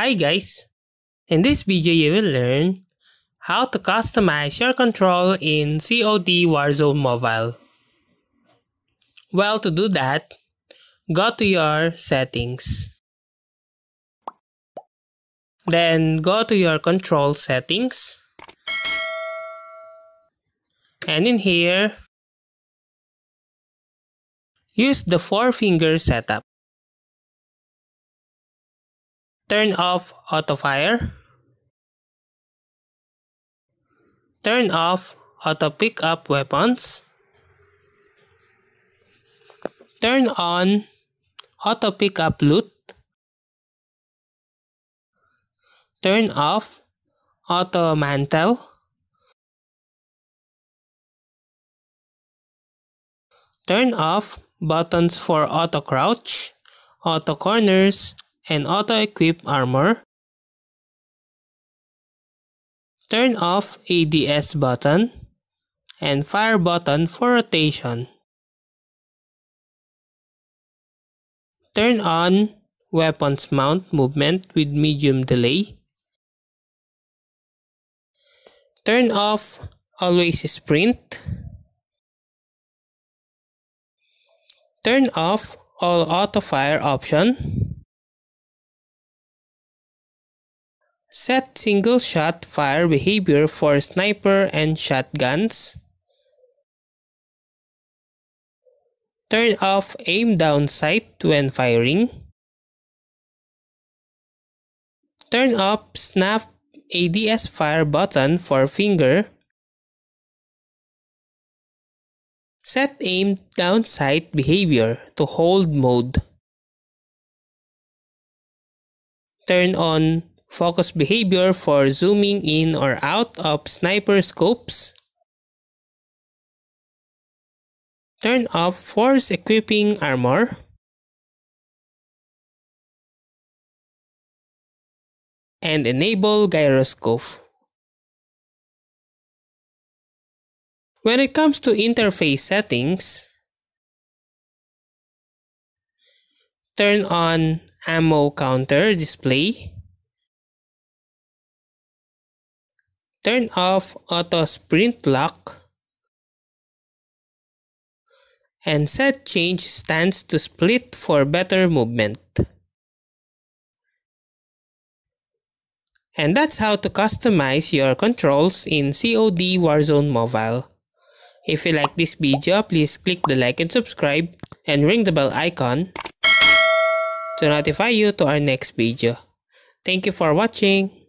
Hi guys! In this video you will learn how to customize your control in COD Warzone Mobile. Well, to do that, go to your settings. Then go to your control settings. And in here, use the 4-finger setup. Turn off auto fire. Turn off auto pick up weapons. Turn on auto pick up loot. Turn off auto mantle. Turn off buttons for auto crouch, auto corners, and auto equip armor. Turn off ADS button and fire button for rotation. Turn on weapons mount movement with medium delay. Turn off always sprint. Turn off all auto fire option. Set single shot fire behavior for sniper and shotguns. Turn off aim down sight when firing. Turn off snap ADS fire button for finger. Set aim down sight behavior to hold mode. Turn on focus behavior for zooming in or out of sniper scopes. Turn off force equipping armor. And enable gyroscope. When it comes to interface settings, turn on ammo counter display. Turn off auto sprint lock. And set change stance to split for better movement. And that's how to customize your controls in COD Warzone Mobile. If you like this video, please click the like and subscribe and ring the bell icon to notify you to our next video. Thank you for watching.